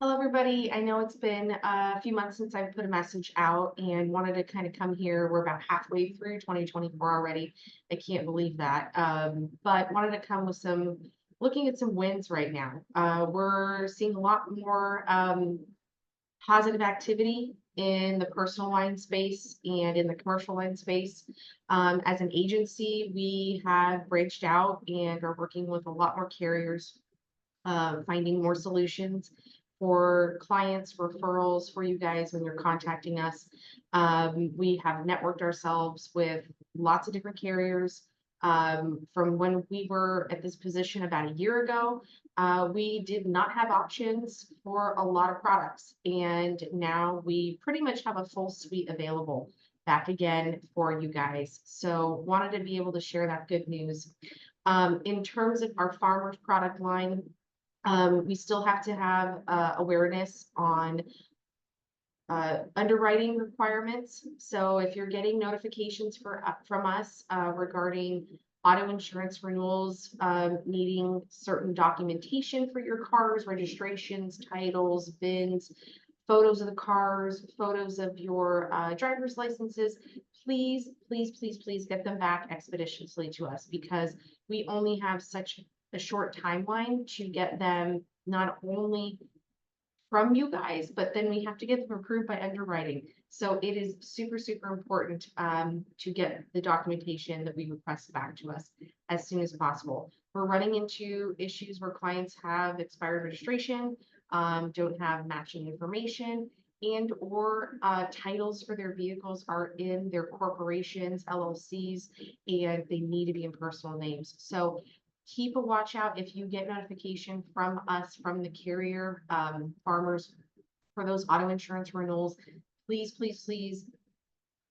Hello, everybody. I know it's been a few months since I've put a message out and wanted to kind of come here. We're about halfway through 2024 already. I can't believe that. But wanted to come with looking at some wins right now. We're seeing a lot more positive activity in the personal line space and in the commercial line space. As an agency, we have branched out and are working with a lot more carriers, finding more solutions for clients, referrals for you guys when you're contacting us. We have networked ourselves with lots of different carriers. From when we were at this position about a year ago, we did not have options for a lot of products, and now we pretty much have a full suite available back again for you guys. So wanted to be able to share that good news. In terms of our farmers product line, we still have to have awareness on underwriting requirements. So if you're getting notifications from us regarding auto insurance renewals, needing certain documentation for your cars, registrations, titles, VINs, photos of the cars, photos of your driver's licenses, please get them back expeditiously to us, because we only have such a short timeline to get them not only from you guys, but then we have to get them approved by underwriting. So it is super important to get the documentation that we request back to us as soon as possible. We're running into issues where clients have expired registration, don't have matching information, and or titles for their vehicles are in their corporations, LLCs, and they need to be in personal names. So keep a watch out if you get notification from us, from the carrier, farmers, for those auto insurance renewals. Please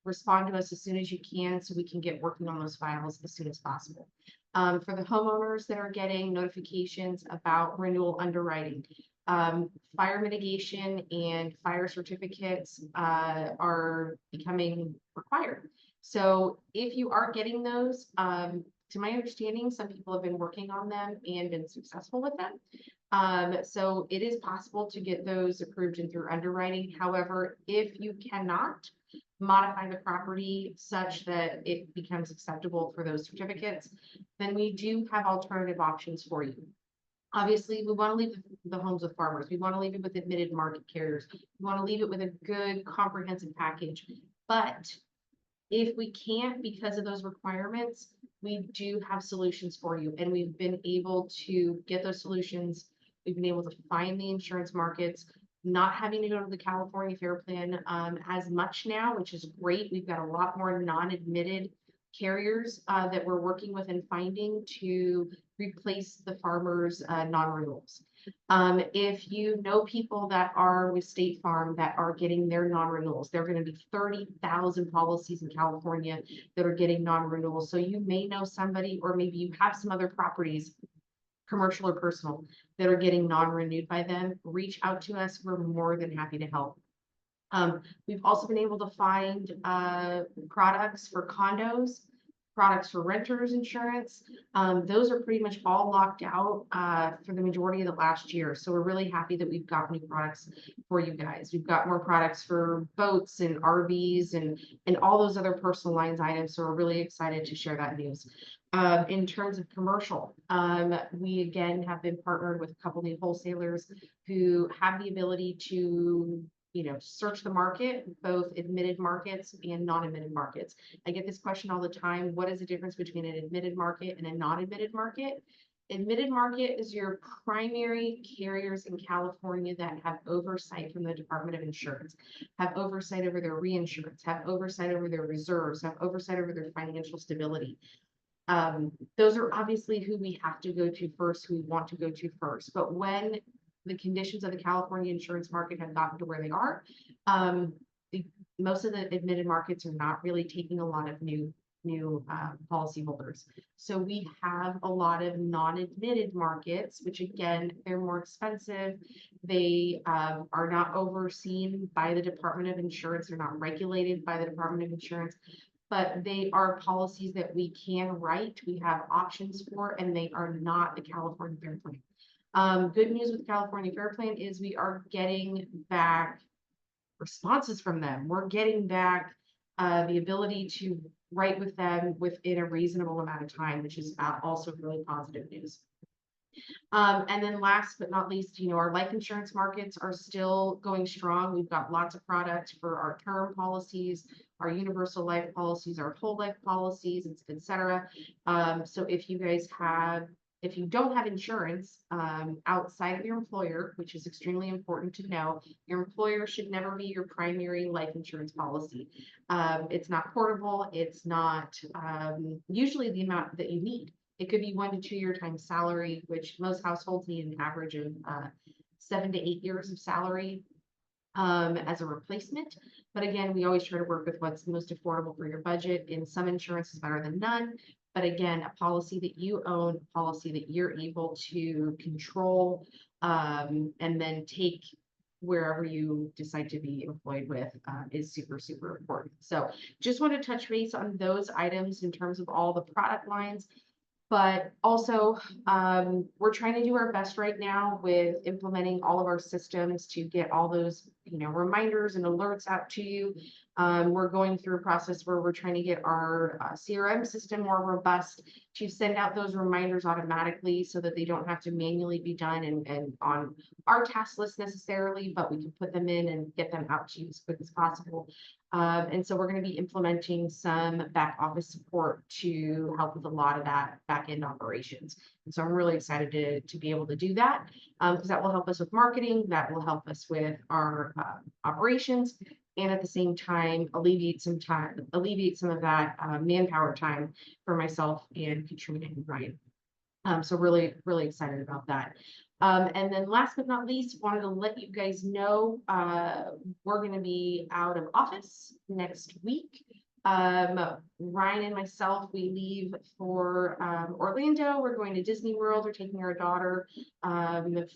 respond to us as soon as you can so we can get working on those files as soon as possible. For the homeowners that are getting notifications about renewal underwriting, fire mitigation and fire certificates are becoming required. So if you are getting those, to my understanding, some people have been working on them and been successful with them. So it is possible to get those approved and through underwriting. However, if you cannot modify the property such that it becomes acceptable for those certificates, then we do have alternative options for you. Obviously, we want to leave the homes with farmers. We want to leave it with admitted market carriers. We want to leave it with a good comprehensive package. But if we can't, because of those requirements, we do have solutions for you, and we've been able to get those solutions. We've been able to find the insurance markets, not having to go to the California Fair Plan as much now, which is great. We've got a lot more non-admitted carriers that we're working with and finding to replace the farmers' non-renewals. If you know people that are with State Farm that are getting their non-renewals, there are going to be 30,000 policies in California that are getting non-renewals. So you may know somebody, or maybe you have some other properties, commercial or personal, that are getting non-renewed by them. Reach out to us. We're more than happy to help. We've also been able to find products for condos, products for renters insurance. Those are pretty much all locked out for the majority of the last year. So we're really happy that we've got new products for you guys. We've got more products for boats and RVs and all those other personal lines items. So we're really excited to share that news. In terms of commercial, we again have been partnered with a couple new wholesalers who have the ability to search the market, both admitted markets and non-admitted markets. I get this question all the time. What is the difference between an admitted market and a non-admitted market? Admitted market is your primary carriers in California that have oversight from the Department of Insurance, have oversight over their reinsurance, have oversight over their reserves, have oversight over their financial stability. Those are obviously who we have to go to first, who we want to go to first. But when the conditions of the California insurance market have gotten to where they are, most of the admitted markets are not really taking a lot of new policyholders. So we have a lot of non-admitted markets, which again, they're more expensive. They are not overseen by the Department of Insurance. They're not regulated by the Department of Insurance, but they are policies that we can write. We have options for, and they are not the California Fair Plan. Good news with the California Fair Plan is we are getting back responses from them. We're getting back the ability to write with them within a reasonable amount of time, which is also really positive news. And then last but not least, our life insurance markets are still going strong. We've got lots of products for our term policies, our universal life policies, our whole life policies, et cetera. So if you don't have insurance outside of your employer, which is extremely important to know, your employer should never be your primary life insurance policy. It's not portable. It's not usually the amount that you need. It could be 1 to 2 year time salary, which most households need an average of 7 to 8 years of salary as a replacement. But again, we always try to work with what's most affordable for your budget. And some insurance is better than none. But again, a policy that you own, a policy that you're able to control and then take wherever you decide to be employed with is super, super important. So just want to touch base on those items in terms of all the product lines. But also, we're trying to do our best right now with implementing all of our systems to get all those, reminders and alerts out to you. We're going through a process where we're trying to get our CRM system more robust to send out those reminders automatically so that they don't have to manually be done and on our task list necessarily, but we can put them in and get them out to you as quick as possible. And so we're going to be implementing some back office support to help with a lot of that back end operations. And so I'm really excited to be able to do that because that will help us with marketing, that will help us with our operations, and at the same time alleviate some of that manpower time for myself and Katrina and Ryan. So really, really excited about that. And then last but not least, wanted to let you guys know we're going to be out of office next week. Ryan and myself, we leave for Orlando. We're going to Disney World. We're taking our daughter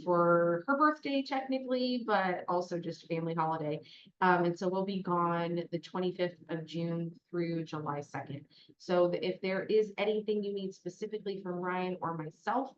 for her birthday technically, but also just family holiday. And so we'll be gone the 25th of June through July 2nd. So if there is anything you need specifically from Ryan or myself,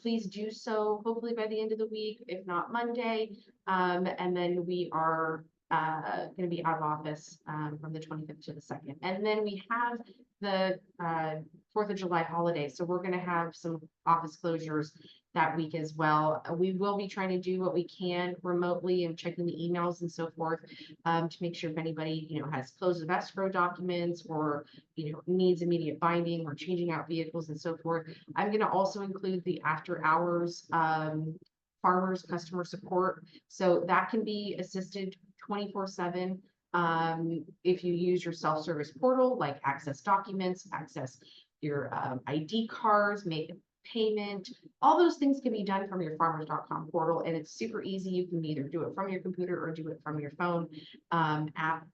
please do so hopefully by the end of the week, if not Monday. And then we are going to be out of office from the 25th to the 2nd. And then we have the 4th of July holiday. So we're going to have some office closures that week as well. We will be trying to do what we can remotely and checking the emails and so forth to make sure if anybody, has close of escrow documents or, needs immediate binding or changing out vehicles and so forth. I'm going to also include the after hours farmers customer support. So that can be assisted 24/7 if you use your self-service portal, like access documents, access your ID cards, make a payment. All those things can be done from your farmers.com portal, and it's super easy. You can either do it from your computer or do it from your phone app.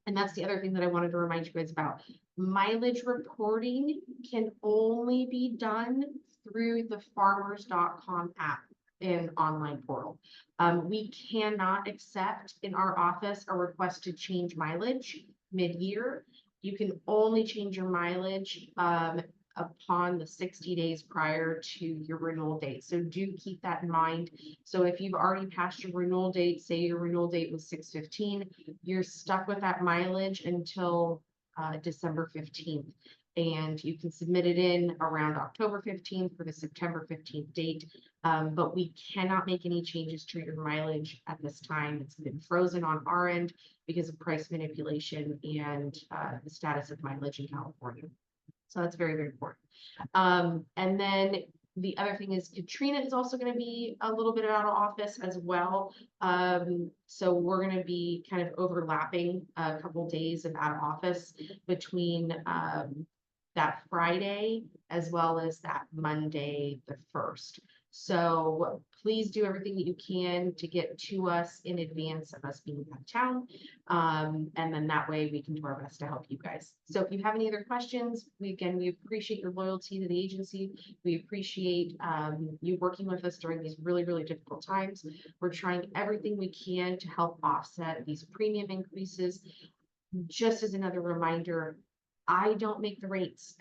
And that's the other thing that I wanted to remind you guys about. Mileage reporting can only be done through the farmers.com app and online portal. We cannot accept in our office a request to change mileage mid-year. You can only change your mileage upon the 60 days prior to your renewal date. So do keep that in mind. So if you've already passed your renewal date, say your renewal date was 6/15, you're stuck with that mileage until December 15th. And you can submit it in around October 15th for the September 15th date. But we cannot make any changes to your mileage at this time. It's been frozen on our end because of price manipulation and the status of mileage in California. So that's very, very important. And then the other thing is Katrina is also going to be a little bit out of office as well. So we're going to be kind of overlapping a couple days of out of office between that Friday as well as that Monday, the 1st. So please do everything that you can to get to us in advance of us being out of town. And then that way we can do our best to help you guys. So if you have any other questions, we appreciate your loyalty to the agency. We appreciate you working with us during these really, really difficult times. We're trying everything we can to help offset these premium increases. Just as another reminder, I don't make the rates.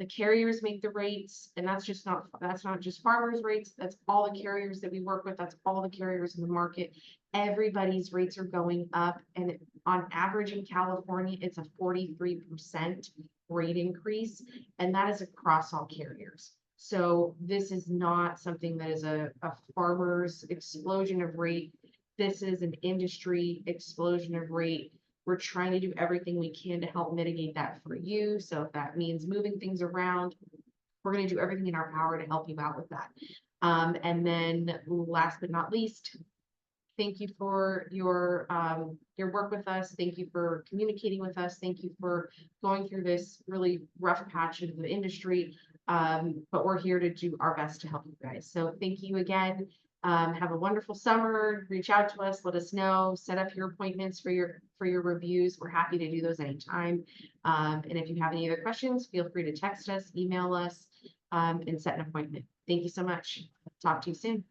The carriers make the rates, and that's not just farmers' rates, that's all the carriers that we work with, that's all the carriers in the market. Everybody's rates are going up, and on average in California, it's a 43% rate increase, and that is across all carriers. So this is not something that is a farmer's explosion of rate. This is an industry explosion of rate. We're trying to do everything we can to help mitigate that for you. So if that means moving things around, we're going to do everything in our power to help you out with that. And then last but not least, thank you for your work with us. Thank you for communicating with us. Thank you for going through this really rough patch of the industry. But we're here to do our best to help you guys. So thank you again. Have a wonderful summer. Reach out to us, let us know, set up your appointments for your reviews. We're happy to do those anytime. And if you have any other questions, feel free to text us, email us, and set an appointment. Thank you so much. Talk to you soon.